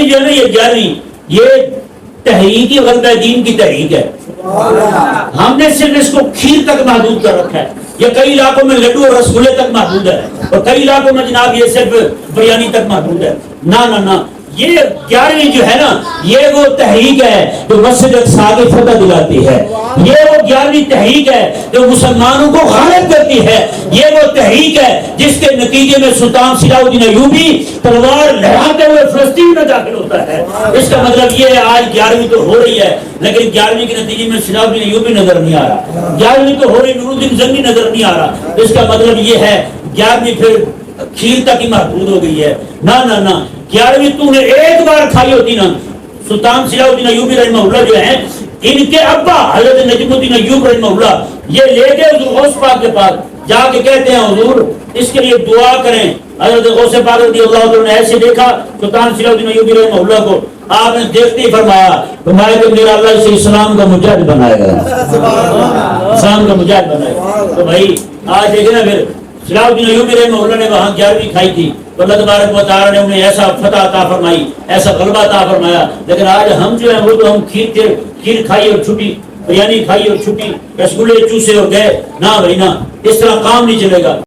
جو ہے نا یہ 11ویں یہ تحریکی غلبہ دین کی تحریک ہے. ہم نے صرف اس کو کھیر تک محدود کر رکھا ہے. یہ کئی علاقوں میں لڈو اور رسگلے تک محدود ہے اور کئی علاقوں میں جناب یہ صرف بریانی تک محدود ہے. نہ یہ 11ویں جو ہے نا یہ وہ تحریک ہے جو مسجد اقصی کی فتح دلاتی ہے. یہ وہ 11ویں تحریک ہے جو مسلمانوں کو غالب کرتی ہے. یہ وہ تحریک ہے جس کے نتیجے میں سلطان صلاح الدین ایوبی تلوار لہراتے ہوئے فلسطین میں داخل ہوتا ہے. اس کا مطلب یہ ہے آج 11ویں تو ہو رہی ہے لیکن 11ویں کے نتیجے میں صلاح الدین ایوبی نظر نہیں آ رہا. 11ویں تو ہو رہی نور الدین زنگی نظر نہیں آ رہا. اس کا مطلب یہ ہے 11ویں پھر کھیر تک ہی محدود ہو گئی ہے. نہ 11ویں تو نے ایک بار کھائی ہوتی نا. سلطان صلاح الدین ایوبی رحمہ اللہ جو ہیں ان کے ابا حضرت نجم الدین ایوب رحمہ اللہ یہ لے گئے حضور غوث پاک کے پاس جا کے کہتے ہیں حضور اس کے لیے دعا کریں. حضرت غوث پاک رضی اللہ عنہ نے ایسے دیکھا سلطان صلاح الدین ایوبی رحمہ اللہ کو. آپ نے دیکھتے ہی فرمایا کہ میرا اللہ اسے اسلام کا مجاہد بنائے گا, اسلام کا مجاہد بنائے گا. تو بھائی آج دیکھیں نا پھر صلاح الدین ایوبی رحمہ اللہ نے وہاں 11ویں کھائی تھی تو اللہ تبارک و تعالیٰ نے انہیں ایسا فتح عطا فرمائی, ایسا غلبہ عطا فرمایا. لیکن آج ہم جو ہیں وہ تو ہم کھیر کھائی اور چھٹی, بریانی کھائی اور چھٹی, رسگلے چوسے اور گئے. نہ بھائی نہ, اس طرح کام نہیں چلے گا.